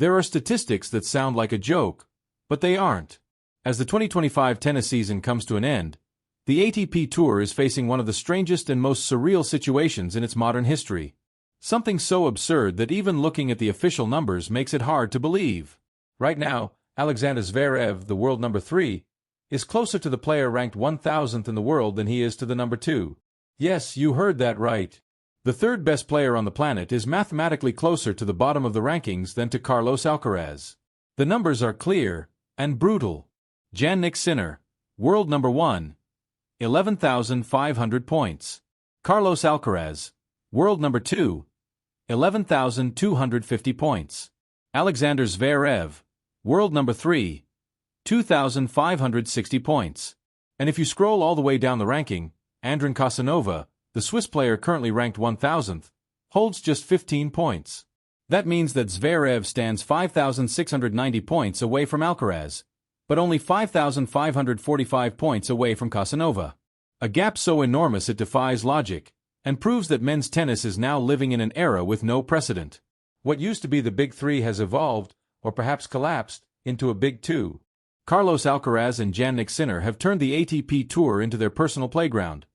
There are statistics that sound like a joke, but they aren't. As the 2025 tennis season comes to an end, the ATP Tour is facing one of the strangest and most surreal situations in its modern history. Something so absurd that even looking at the official numbers makes it hard to believe. Right now, Alexander Zverev, the world number 3, is closer to the player ranked 1,000th in the world than he is to the number 2. Yes, you heard that right. The third best player on the planet is mathematically closer to the bottom of the rankings than to Carlos Alcaraz. The numbers are clear and brutal. Jannik Sinner, world number 1, 11,500 points. Carlos Alcaraz, world number 2, 11,250 points. Alexander Zverev, world number 3, 2,560 points. And if you scroll all the way down the ranking, Andrin Casanova, the Swiss player currently ranked 1,000th, holds just 15 points. That means that Zverev stands 5,690 points away from Alcaraz, but only 5,545 points away from Casanova. A gap so enormous it defies logic, and proves that men's tennis is now living in an era with no precedent. What used to be the Big Three has evolved, or perhaps collapsed, into a Big Two. Carlos Alcaraz and Jannik Sinner have turned the ATP Tour into their personal playground,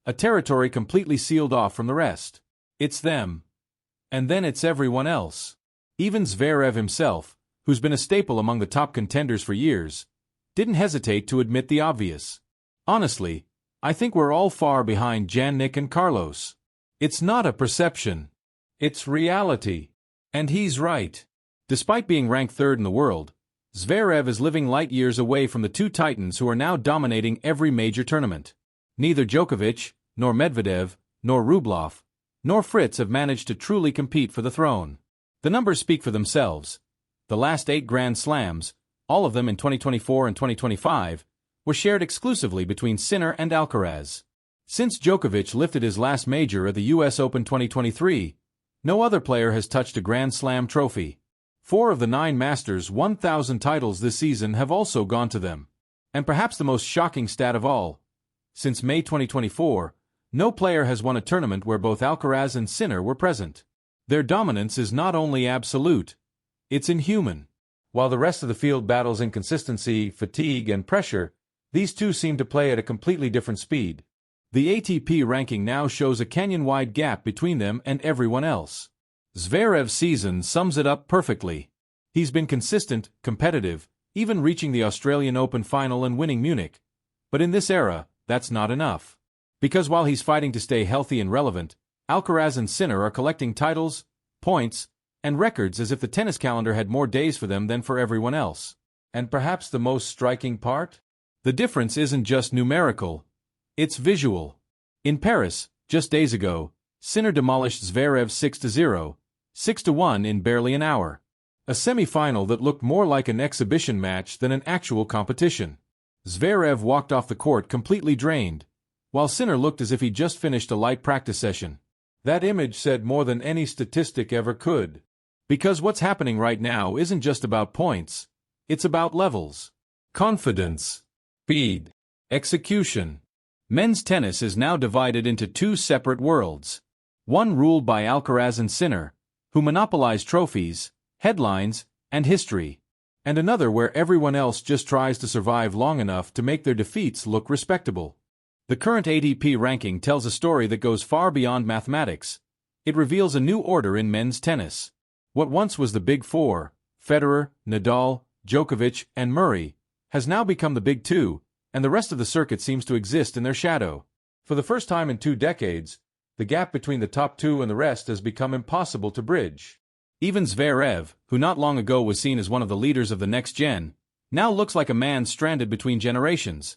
a territory completely sealed off from the rest. It's them. And then it's everyone else. Even Zverev himself, who's been a staple among the top contenders for years, didn't hesitate to admit the obvious. Honestly, I think we're all far behind Jannik and Carlos. It's not a perception. It's reality. And he's right. Despite being ranked third in the world, Zverev is living light years away from the two titans who are now dominating every major tournament. Neither Djokovic, nor Medvedev, nor Rublev, nor Fritz have managed to truly compete for the throne. The numbers speak for themselves. The last 8 Grand Slams, all of them in 2024 and 2025, were shared exclusively between Sinner and Alcaraz. Since Djokovic lifted his last major at the US Open 2023, no other player has touched a Grand Slam trophy. 4 of the 9 Masters 1,000 titles this season have also gone to them. And perhaps the most shocking stat of all, since May 2024, no player has won a tournament where both Alcaraz and Sinner were present. Their dominance is not only absolute, it's inhuman. While the rest of the field battles inconsistency, fatigue, and pressure, these two seem to play at a completely different speed. The ATP ranking now shows a canyon-wide gap between them and everyone else. Zverev's season sums it up perfectly. He's been consistent, competitive, even reaching the Australian Open final and winning Munich. But in this era, that's not enough. Because while he's fighting to stay healthy and relevant, Alcaraz and Sinner are collecting titles, points, and records as if the tennis calendar had more days for them than for everyone else. And perhaps the most striking part? The difference isn't just numerical. It's visual. In Paris, just days ago, Sinner demolished Zverev 6-0, 6-1 in barely an hour. A semi-final that looked more like an exhibition match than an actual competition. Zverev walked off the court completely drained, while Sinner looked as if he'd just finished a light practice session. That image said more than any statistic ever could. Because what's happening right now isn't just about points, it's about levels. Confidence. Speed. Execution. Men's tennis is now divided into 2 separate worlds. One ruled by Alcaraz and Sinner, who monopolize trophies, headlines, and history. And another where everyone else just tries to survive long enough to make their defeats look respectable. The current ATP ranking tells a story that goes far beyond mathematics. It reveals a new order in men's tennis. What once was the Big Four, Federer, Nadal, Djokovic, and Murray, has now become the Big Two, and the rest of the circuit seems to exist in their shadow. For the first time in 2 decades, the gap between the top 2 and the rest has become impossible to bridge. Even Zverev, who not long ago was seen as one of the leaders of the next gen, now looks like a man stranded between generations.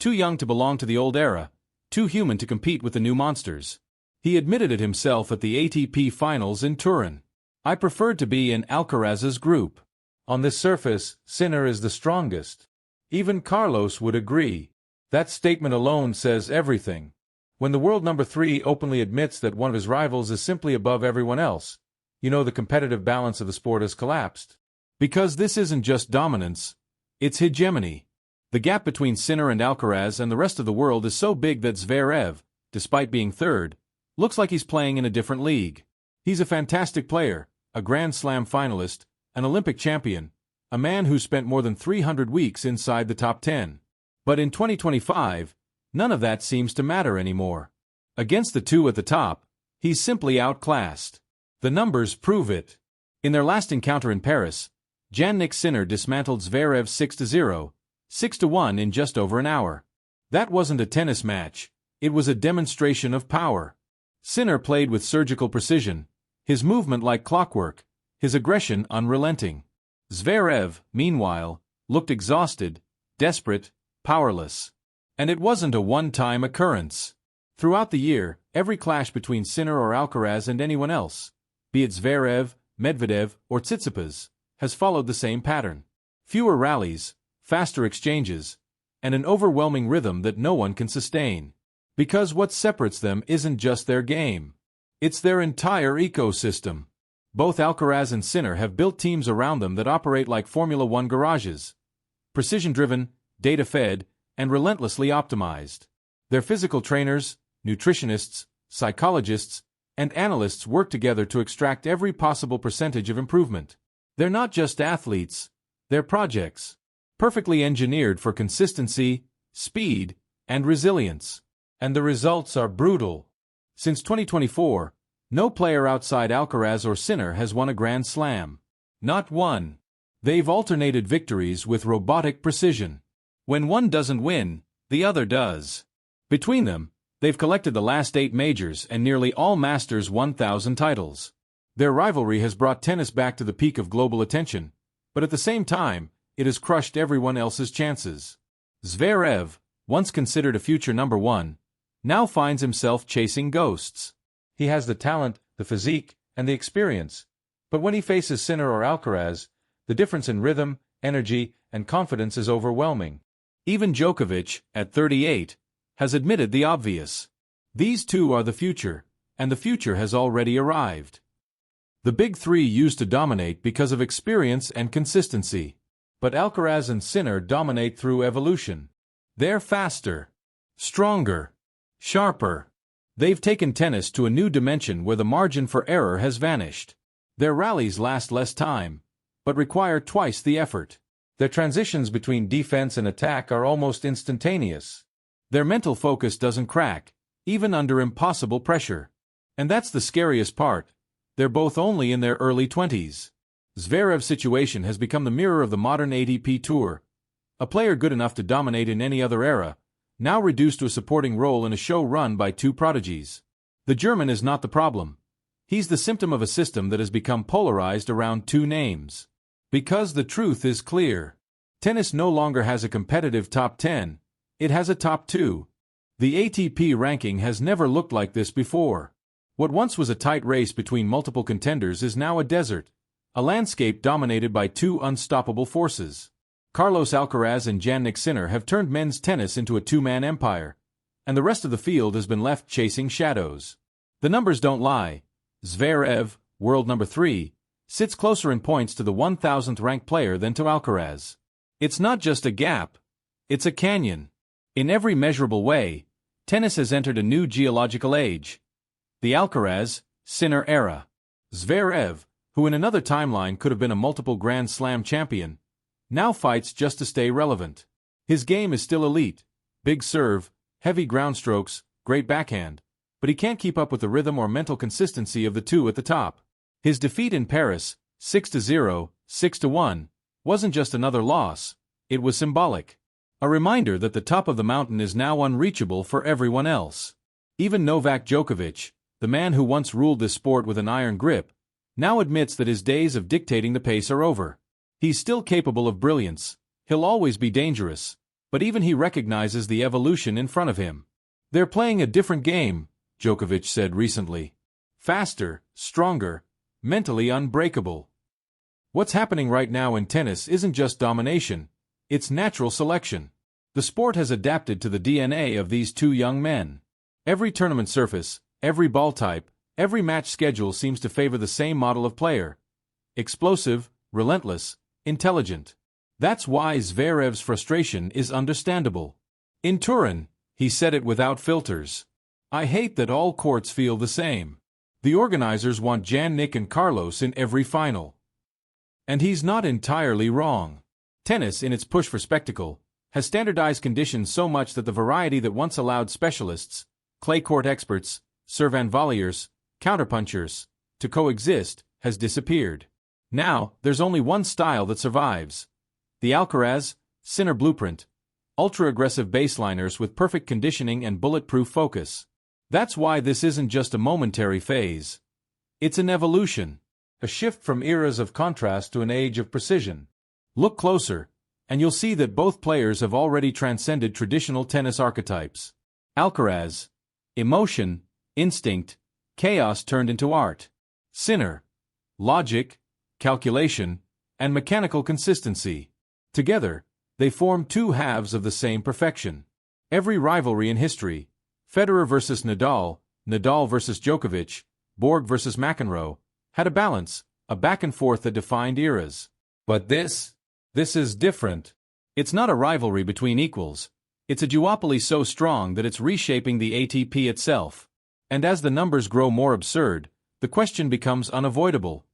Too young to belong to the old era, too human to compete with the new monsters. He admitted it himself at the ATP finals in Turin. I preferred to be in Alcaraz's group. On this surface, Sinner is the strongest. Even Carlos would agree. That statement alone says everything. When the world number 3 openly admits that one of his rivals is simply above everyone else, you know the competitive balance of the sport has collapsed. Because this isn't just dominance, it's hegemony. The gap between Sinner and Alcaraz and the rest of the world is so big that Zverev, despite being third, looks like he's playing in a different league. He's a fantastic player, a Grand Slam finalist, an Olympic champion, a man who spent more than 300 weeks inside the top 10. But in 2025, none of that seems to matter anymore. Against the two at the top, he's simply outclassed. The numbers prove it. In their last encounter in Paris, Jannik Sinner dismantled Zverev 6-0, 6-1 in just over an hour. That wasn't a tennis match, it was a demonstration of power. Sinner played with surgical precision, his movement like clockwork, his aggression unrelenting. Zverev, meanwhile, looked exhausted, desperate, powerless. And it wasn't a one-time occurrence. Throughout the year, every clash between Sinner or Alcaraz and anyone else, be it Zverev, Medvedev, or Tsitsipas, has followed the same pattern. Fewer rallies, faster exchanges, and an overwhelming rhythm that no one can sustain. Because what separates them isn't just their game. It's their entire ecosystem. Both Alcaraz and Sinner have built teams around them that operate like Formula One garages. Precision-driven, data-fed, and relentlessly optimized. Their physical trainers, nutritionists, psychologists, and analysts work together to extract every possible percentage of improvement. They're not just athletes, they're projects, perfectly engineered for consistency, speed, and resilience. And the results are brutal. Since 2024, no player outside Alcaraz or Sinner has won a Grand Slam. Not one. They've alternated victories with robotic precision. When one doesn't win, the other does. Between them, they've collected the last 8 majors and nearly all Masters 1000 titles. Their rivalry has brought tennis back to the peak of global attention, but at the same time, it has crushed everyone else's chances. Zverev, once considered a future number 1, now finds himself chasing ghosts. He has the talent, the physique, and the experience, but when he faces Sinner or Alcaraz, the difference in rhythm, energy, and confidence is overwhelming. Even Djokovic, at 38, has admitted the obvious. These two are the future, and the future has already arrived. The big three used to dominate because of experience and consistency. But Alcaraz and Sinner dominate through evolution. They're faster, stronger, sharper. They've taken tennis to a new dimension where the margin for error has vanished. Their rallies last less time, but require twice the effort. Their transitions between defense and attack are almost instantaneous. Their mental focus doesn't crack, even under impossible pressure. And that's the scariest part. They're both only in their early 20s. Zverev's situation has become the mirror of the modern ATP Tour. A player good enough to dominate in any other era, now reduced to a supporting role in a show run by two prodigies. The German is not the problem. He's the symptom of a system that has become polarized around two names. Because the truth is clear. Tennis no longer has a competitive top 10, it has a top 2. The ATP ranking has never looked like this before. What once was a tight race between multiple contenders is now a desert, a landscape dominated by two unstoppable forces. Carlos Alcaraz and Jannik Sinner have turned men's tennis into a two-man empire, and the rest of the field has been left chasing shadows. The numbers don't lie. Zverev, world number 3, sits closer in points to the 1000th ranked player than to Alcaraz. It's not just a gap, it's a canyon. In every measurable way, tennis has entered a new geological age. The Alcaraz-Sinner era. Zverev, who in another timeline could have been a multiple Grand Slam champion, now fights just to stay relevant. His game is still elite. Big serve, heavy ground strokes, great backhand. But he can't keep up with the rhythm or mental consistency of the two at the top. His defeat in Paris, 6-0, 6-1, wasn't just another loss, it was symbolic. A reminder that the top of the mountain is now unreachable for everyone else. Even Novak Djokovic, the man who once ruled this sport with an iron grip, now admits that his days of dictating the pace are over. He's still capable of brilliance, he'll always be dangerous, but even he recognizes the evolution in front of him. They're playing a different game, Djokovic said recently. Faster, stronger, mentally unbreakable. What's happening right now in tennis isn't just domination, it's natural selection. The sport has adapted to the DNA of these two young men. Every tournament surface, every ball type, every match schedule seems to favor the same model of player. Explosive, relentless, intelligent. That's why Zverev's frustration is understandable. In Turin, he said it without filters. I hate that all courts feel the same. The organizers want Jannik and Carlos in every final. And he's not entirely wrong. Tennis, in its push for spectacle, has standardized conditions so much that the variety that once allowed specialists, clay court experts, serve and volleyers, counterpunchers, to coexist, has disappeared. Now, there's only one style that survives. The Alcaraz, Sinner blueprint. Ultra-aggressive baseliners with perfect conditioning and bulletproof focus. That's why this isn't just a momentary phase. It's an evolution. A shift from eras of contrast to an age of precision. Look closer, and you'll see that both players have already transcended traditional tennis archetypes. Alcaraz. Emotion, instinct, chaos turned into art. Sinner. Logic, calculation, and mechanical consistency. Together, they form two halves of the same perfection. Every rivalry in history, Federer versus Nadal, Nadal versus Djokovic, Borg versus McEnroe, had a balance, a back and forth that defined eras. But this is different. It's not a rivalry between equals. It's a duopoly so strong that it's reshaping the ATP itself. And as the numbers grow more absurd, the question becomes unavoidable.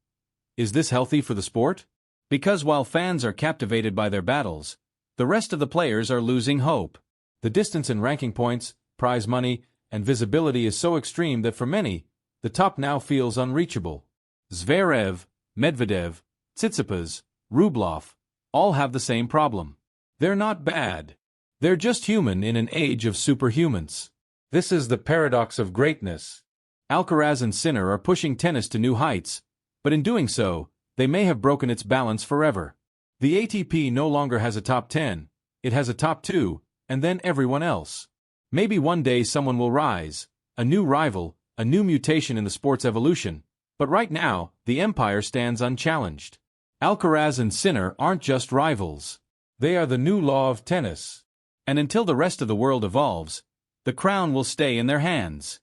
Is this healthy for the sport? Because while fans are captivated by their battles, the rest of the players are losing hope. The distance in ranking points, prize money, and visibility is so extreme that for many, the top now feels unreachable. Zverev, Medvedev, Tsitsipas, Rublev, all have the same problem. They're not bad. They're just human in an age of superhumans. This is the paradox of greatness. Alcaraz and Sinner are pushing tennis to new heights, but in doing so, they may have broken its balance forever. The ATP no longer has a top 10, it has a top 2, and then everyone else. Maybe one day someone will rise, a new rival, a new mutation in the sport's evolution, but right now, the empire stands unchallenged. Alcaraz and Sinner aren't just rivals. They are the new law of tennis. And until the rest of the world evolves, the crown will stay in their hands.